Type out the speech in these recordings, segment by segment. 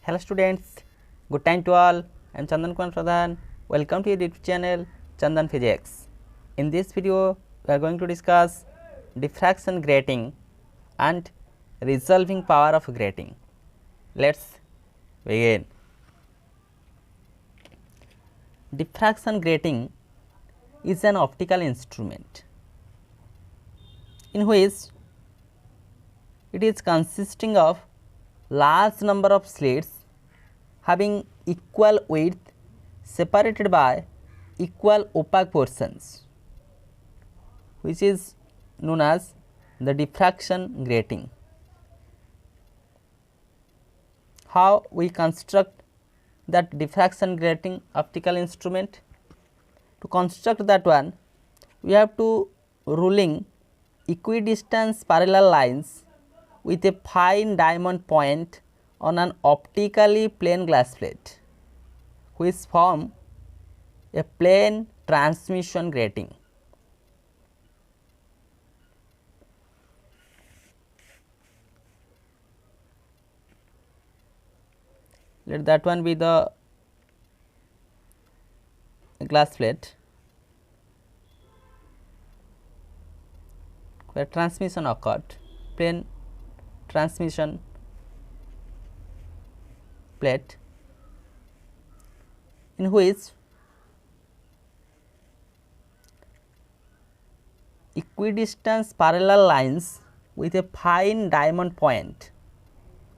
Hello students, good time to all. I am Chandan Kumar Pradhan. Welcome to your YouTube channel Chandan Physics. In this video, we are going to discuss diffraction grating and resolving power of grating. Let's begin. Diffraction grating is an optical instrument in which it is consisting of large number of slits having equal width separated by equal opaque portions, which is known as the diffraction grating. How we construct that diffraction grating optical instrument? To construct that one, we have to ruling equidistant parallel lines with a fine diamond point on an optically plane glass plate, which form a plane transmission grating. Let that one be the glass plate where transmission occurred, plane transmission plate, in which equidistant parallel lines with a fine diamond point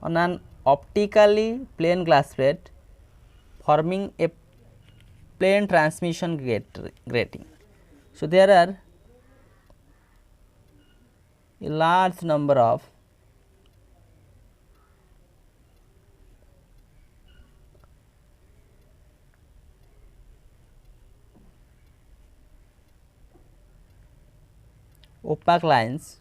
on an optically plane glass plate forming a plane transmission grating. So, there are a large number of opaque lines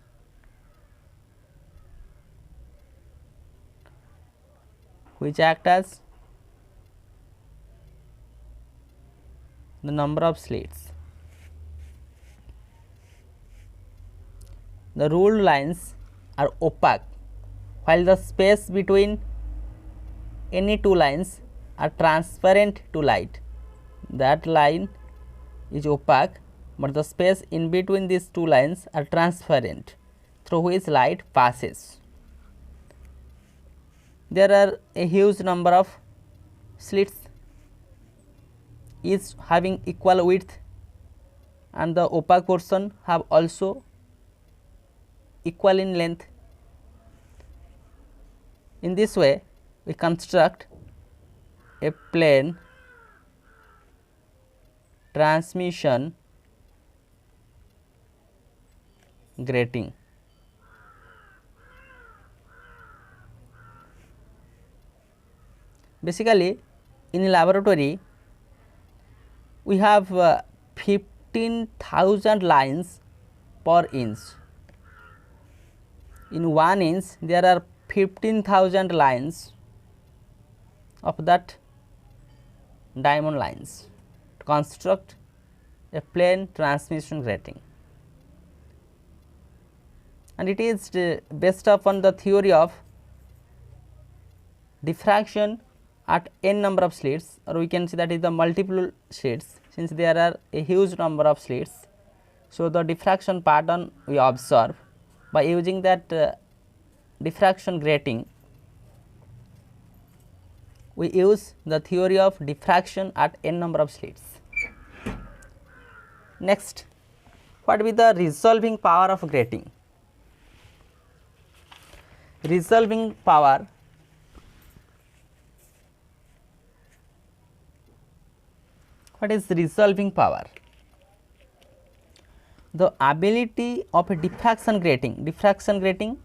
which act as the number of slits. The ruled lines are opaque, while the space between any two lines are transparent to light. That line is opaque, but the space in between these two lines are transparent, through which light passes. There are a huge number of slits, each having equal width, and the opaque portion have also equal in length. In this way, we construct a plane transmission grating. Basically, in a laboratory, we have 15,000 lines per inch. In 1 inch, there are 15,000 lines of that diamond lines to construct a plane transmission grating, and it is based upon the theory of diffraction at n number of slits, or we can say that is the multiple slits, since there are a huge number of slits. So, the diffraction pattern we observe by using that diffraction grating. We use the theory of diffraction at n number of slits. Next, what will be the resolving power of grating? Resolving power What is resolving power? The ability of a diffraction grating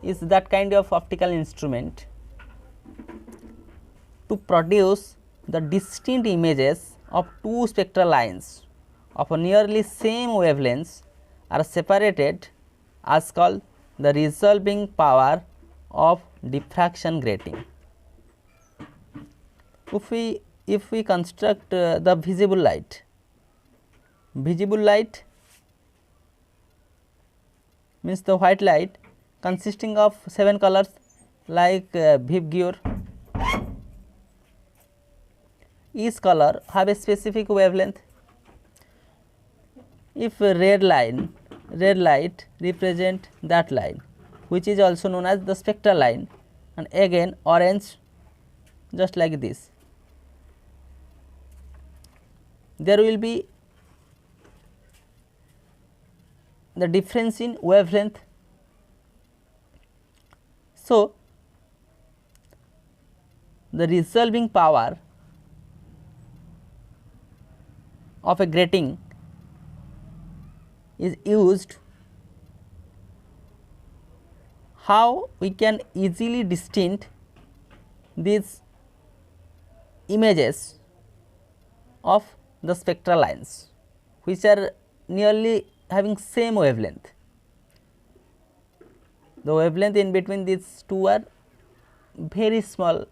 is that kind of optical instrument to produce the distinct images of two spectral lines of a nearly same wavelengths are separated as called the resolving power of diffraction grating. If we construct the visible light means the white light consisting of 7 colors like Vibgyor, each color have a specific wavelength. If red light represent that line, which is also known as the spectral line, and again orange just like this, there will be the difference in wavelength. So, the resolving power of a grating is used. How we can easily distinct these images of the spectral lines which are nearly having same wavelength. The wavelength in between these two are very small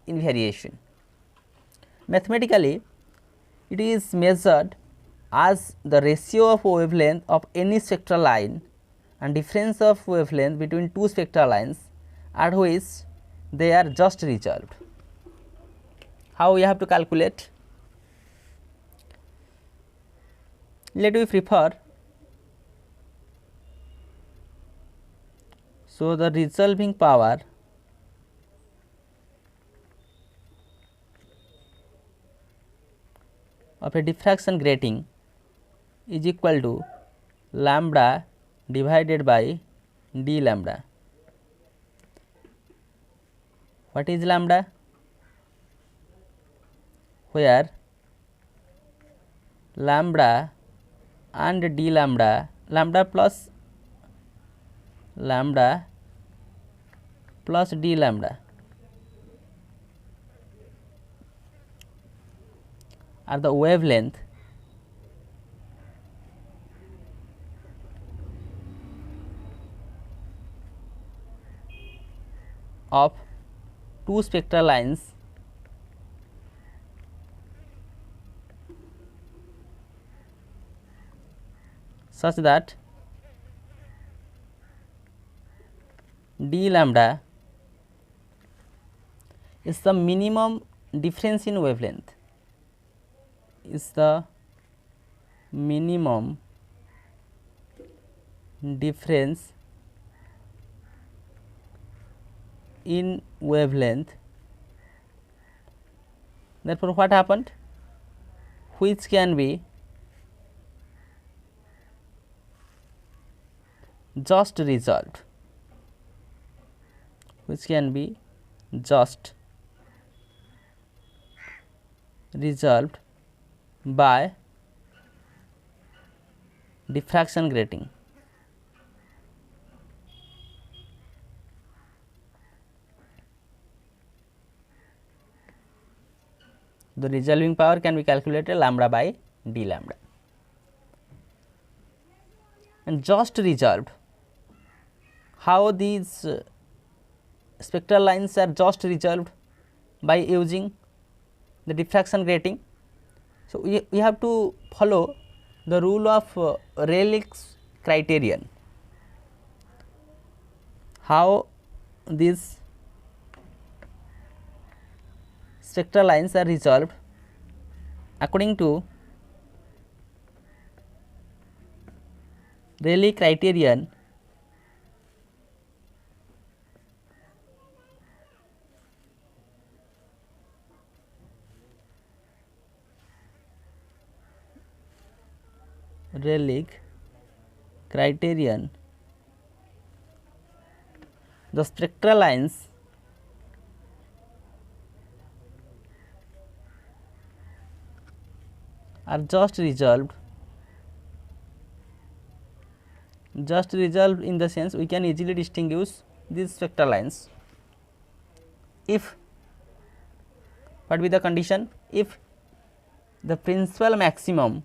in variation. Mathematically, it is measured as the ratio of wavelength of any spectral line and difference of wavelength between two spectral lines at which they are just resolved. How we have to calculate? Let me prefer. So, the resolving power of a diffraction grating is equal to lambda divided by d lambda. What is lambda? Where lambda and d lambda, lambda plus d lambda are the wavelength of two spectral lines such that d lambda is the minimum difference in wavelength, is the minimum difference in wavelength. Therefore, what happened? Which can be just resolved, which can be just resolved by diffraction grating. The resolving power can be calculated lambda by d lambda, and just resolved. How these spectral lines are just resolved? By using the diffraction grating. So, we have to follow the rule of Rayleigh's criterion. How these spectral lines are resolved? According to Rayleigh criterion, the spectral lines are just resolved in the sense we can easily distinguish these spectral lines if, what be the condition? If the principal maximum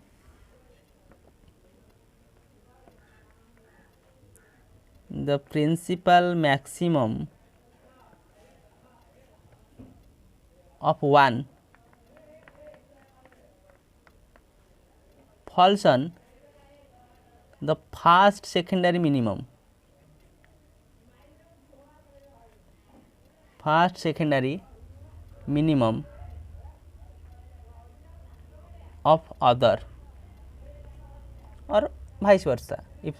of one falls on the first secondary minimum, of other, or vice versa. If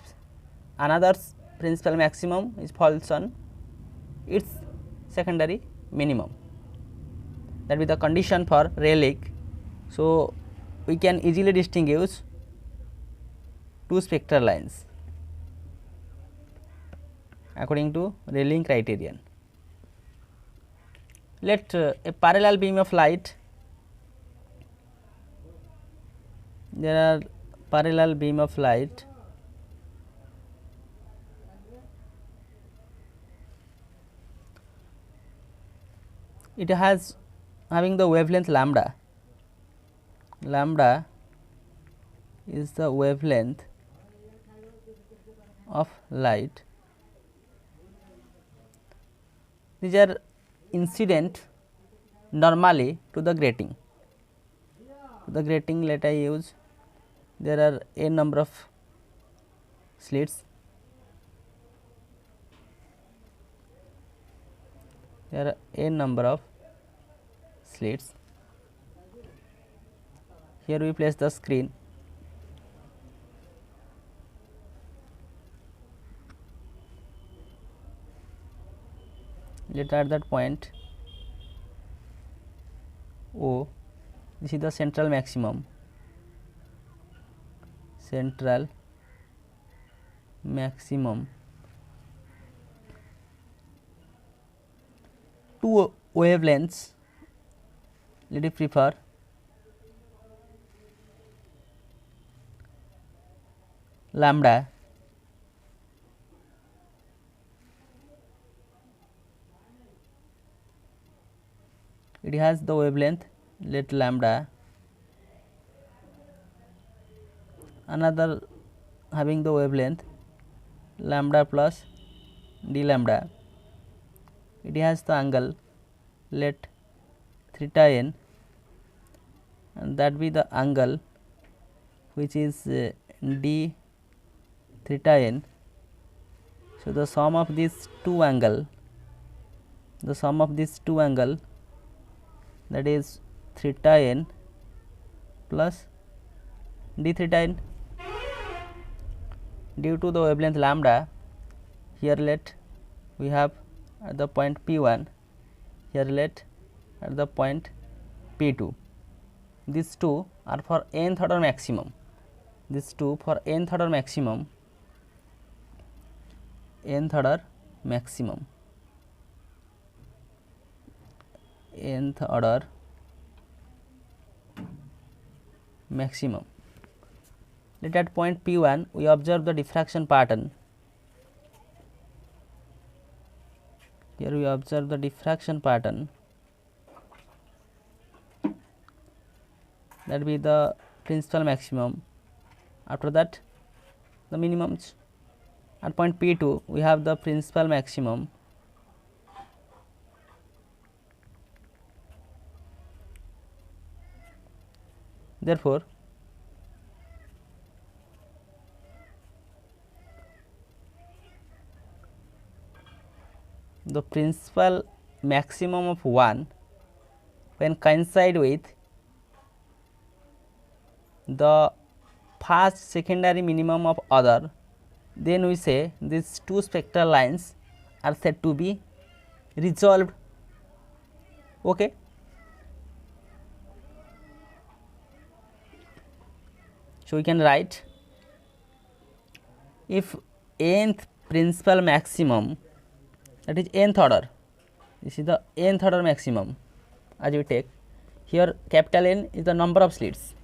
another's principal maximum is falls on its secondary minimum, that will be the condition for Rayleigh. So, we can easily distinguish two spectral lines according to Rayleigh criterion. Let a parallel beam of light, there are parallel beam of light it has having the wavelength lambda. Lambda is the wavelength of light. These are incident normally to the grating. To the grating, let I use, there are n number of slits. There are n number of slits. Here we place the screen. Let at that point O, this is the central maximum. Central maximum. Two wavelengths, let us prefer lambda. It has the wavelength, let lambda. Another having the wavelength lambda plus d lambda. It has the angle, let theta n, and that be the angle which is d theta n. So, the sum of these two angle, the sum of these two angle, that is theta n plus d theta n. Due to the wavelength lambda, here let we have at the point P1, here let at the point P2. These two are for nth order maximum. These two for nth order maximum. Nth order maximum. Nth order maximum. Let at point P1 we observe the diffraction pattern. Here we observe the diffraction pattern, that be the principal maximum. After that the minimums. At point P2 we have the principal maximum, therefore the principal maximum of one when coincide with the first secondary minimum of other, then we say these two spectral lines are said to be resolved. Okay. So, we can write if nth principal maximum, that is nth order, this is the nth order maximum as we take, here capital N is the number of slits.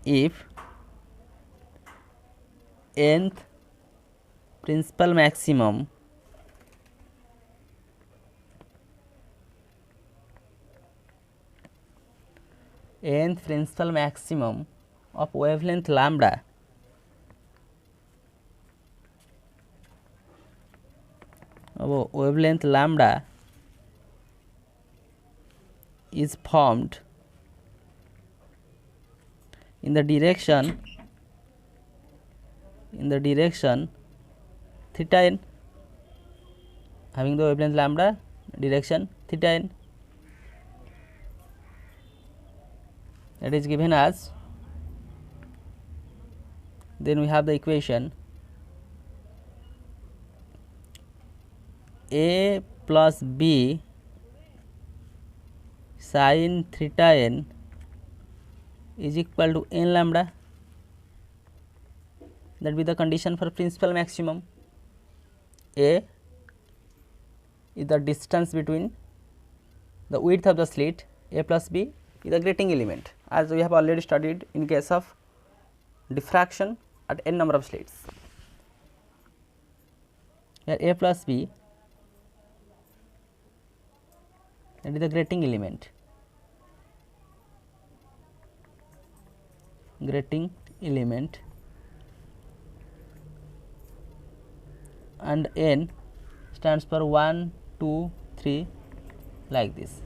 If nth principal maximum of wavelength lambda is formed in the direction theta n, having the wavelength lambda, direction theta n. that is given as, then we have the equation a plus b sin theta n is equal to n lambda. That be the condition for principal maximum. A is the distance between the width of the slit, a plus b is the grating element, as we have already studied in case of diffraction at n number of slits. Here a plus b, that is the grating element, and n stands for 1, 2, 3 like this,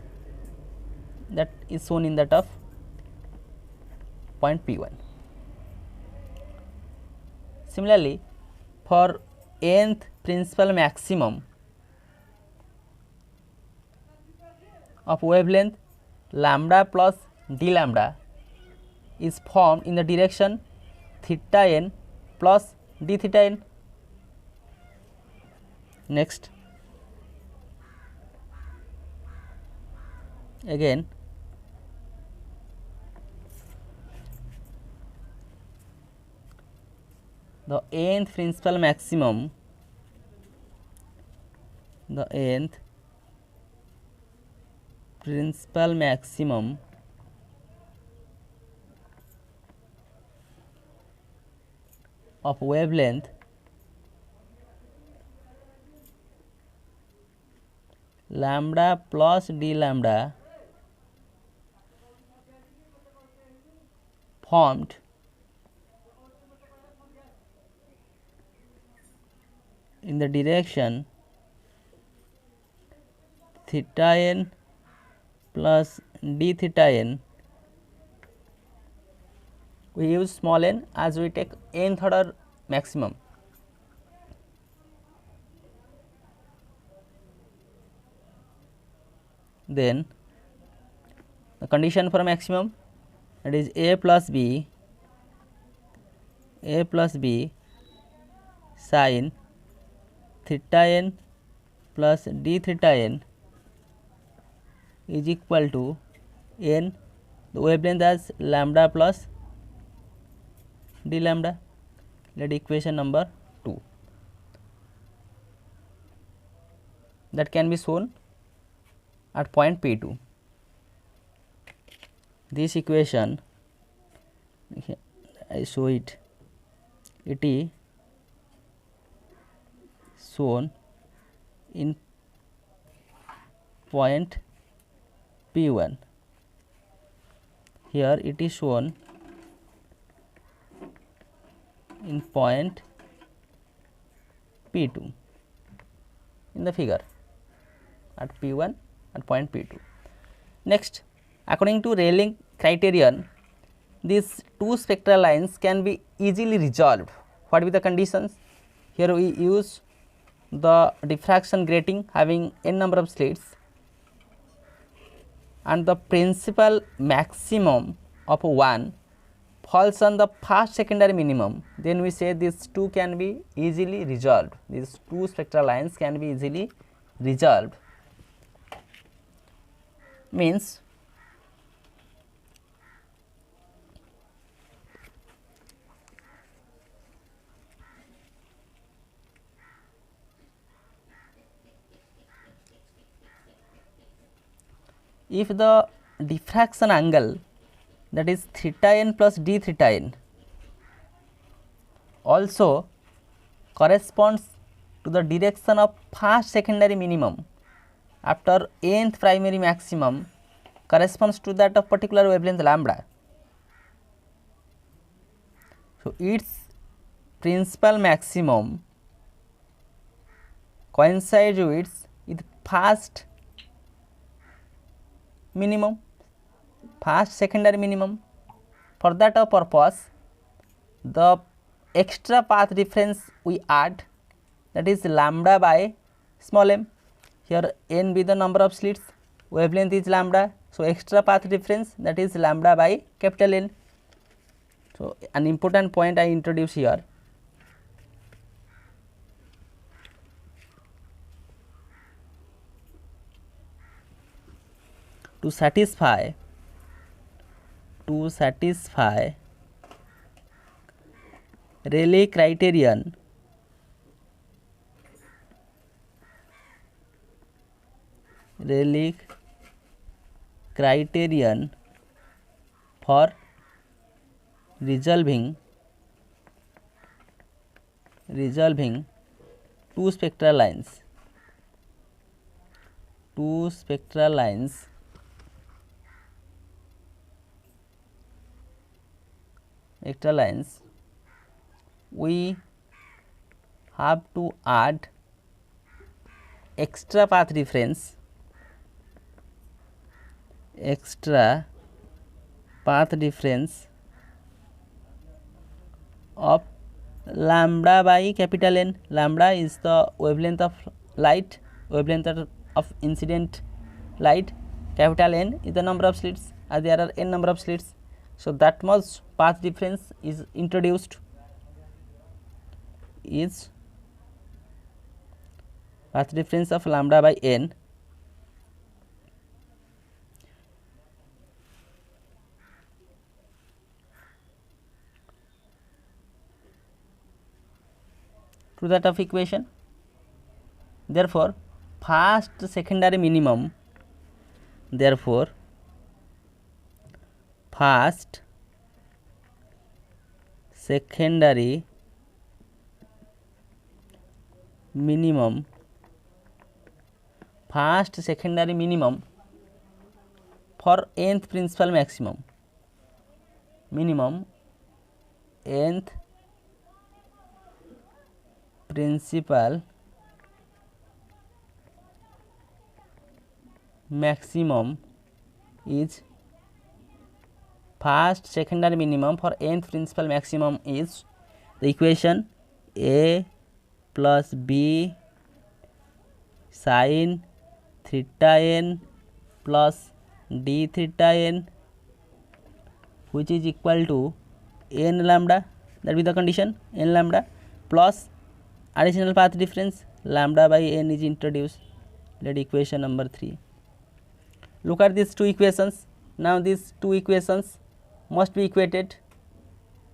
that is shown in that of point P1. Similarly, for nth principal maximum of wavelength, lambda plus d lambda is formed in the direction theta n plus d theta n. Next, again the nth principal maximum, of wavelength lambda plus d lambda formed in the direction theta n plus d theta n. We use small n as we take nth order maximum. Then the condition for maximum, that is a plus b sin theta n plus d theta n is equal to n, the wavelength as lambda plus d lambda, that equation number 2. That can be shown at point P2. This equation, I show it, it is shown in point P1. Here it is shown in point P2 in the figure at P1 at point P2. Next, according to Rayleigh criterion, these two spectral lines can be easily resolved. What will be the conditions? Here we use the diffraction grating having n number of slits, and the principal maximum of 1 falls on the first secondary minimum, then we say these two can be easily resolved. These two spectral lines can be easily resolved. Means if the diffraction angle, that is theta n plus d theta n, also corresponds to the direction of first secondary minimum after nth primary maximum corresponds to that of particular wavelength lambda. So, its principal maximum coincides with first minimum, first secondary minimum. For that purpose, the extra path difference we add, that is lambda by small m. Here n be the number of slits wavelength is lambda. So, extra path difference, that is lambda by capital N. So, an important point I introduce here. To satisfy Rayleigh criterion, for resolving two spectral lines, we have to add extra path difference, of lambda by capital N. Lambda is the wavelength of light, wavelength of incident light, capital N is the number of slits, as there are n number of slits. So, that much path difference is introduced, is path difference of lambda by n. To that of equation. Therefore, first secondary minimum, first secondary minimum for nth principal maximum, nth principal maximum is first secondary minimum for nth principal maximum is the equation A plus B sin theta n plus d theta n, which is equal to n lambda, that will be the condition, n lambda plus additional path difference lambda by n is introduced, that equation number 3. Look at these two equations. Now, these two equations must be equated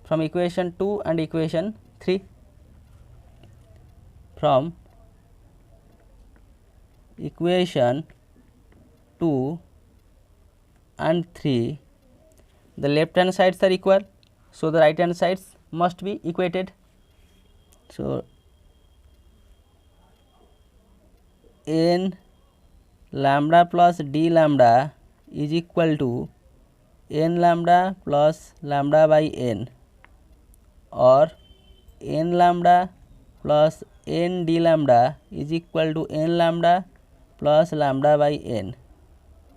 from equation 2 and equation 3. From equation 2 and 3, the left hand sides are equal, so the right hand sides must be equated. So, n lambda plus d lambda is equal to n lambda plus lambda by n, or n lambda plus n d lambda is equal to n lambda plus lambda by n,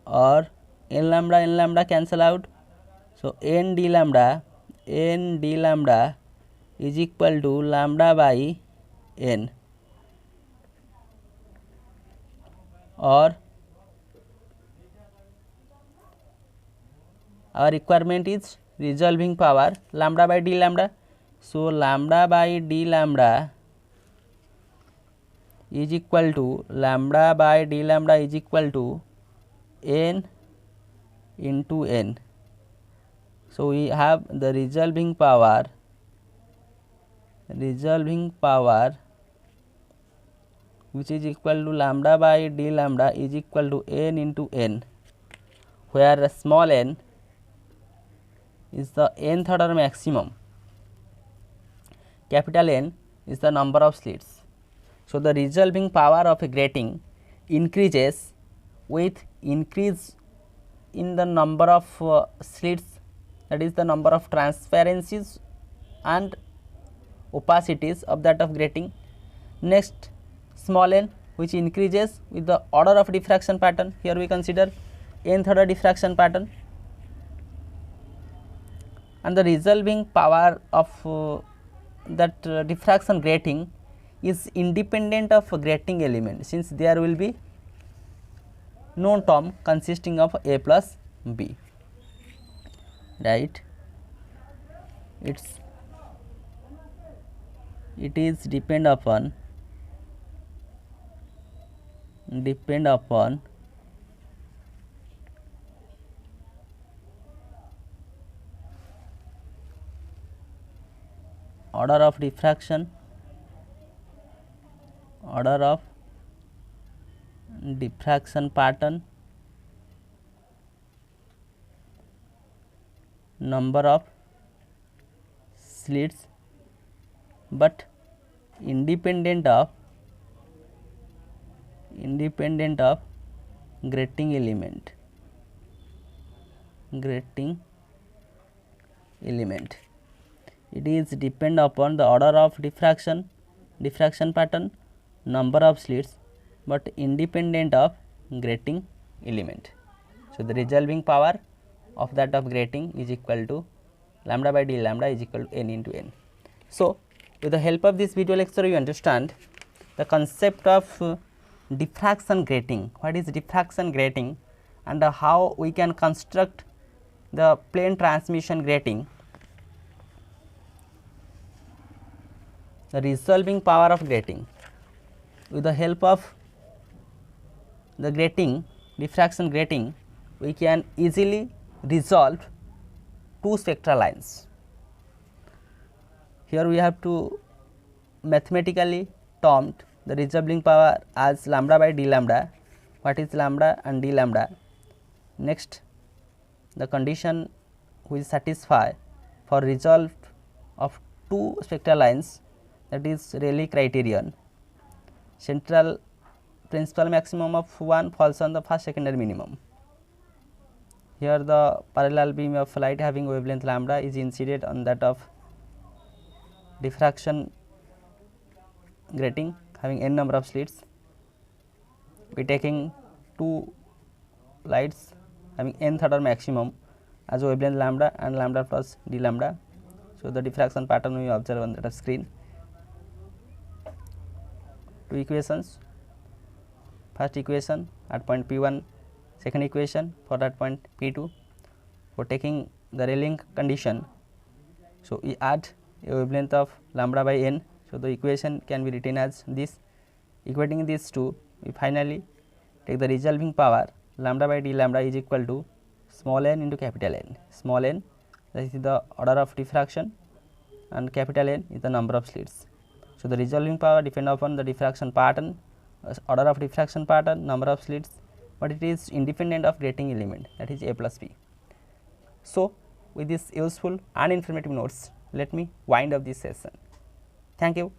or n lambda cancel out. So, n d lambda is equal to lambda by n, or our requirement is resolving power lambda by d lambda. So, lambda by d lambda is equal to n into n. So, we have the resolving power which is equal to lambda by d lambda is equal to n into n, where small n is the nth order maximum, capital N is the number of slits. So, the resolving power of a grating increases with increase in the number of slits, that is the number of transparencies and opacities of that of grating. Next, small n, which increases with the order of diffraction pattern. Here we consider nth order diffraction pattern, and the resolving power of that diffraction grating is independent of grating element, since there will be known term consisting of A plus B, right. It is depend upon order of diffraction, pattern, number of slits, but independent of grating element. It is depend upon the order of diffraction pattern, number of slits, but independent of grating element. So, the resolving power of that of grating is equal to lambda by d lambda is equal to n into n. So, with the help of this video lecture, you understand the concept of diffraction grating. What is diffraction grating, and how we can construct the plane transmission grating. The resolving power of grating. With the help of the diffraction grating, we can easily resolve two spectral lines. Here we have to mathematically termed the resolving power as lambda by d lambda. What is lambda and d lambda? Next, the condition which satisfy for resolve of two spectral lines, that is Rayleigh criterion. Central principal maximum of one falls on the first secondary minimum. Here the parallel beam of light having wavelength lambda is incident on that of diffraction grating having n number of slits. We taking two lights having nth order maximum as wavelength lambda and lambda plus d lambda. So, the diffraction pattern we observe on the screen. Two equations, first equation at point P1, second equation for that point P2. For taking the Rayleigh condition, so we add a wavelength of lambda by n. So, the equation can be written as this. Equating these two, we finally take the resolving power lambda by d lambda is equal to small n into capital N. Small n, that is the order of diffraction, and capital N is the number of slits. So, the resolving power depend upon the diffraction pattern, order of diffraction pattern, number of slits, but it is independent of grating element, that is A plus B. So, with this useful and informative notes, let me wind up this session. Thank you.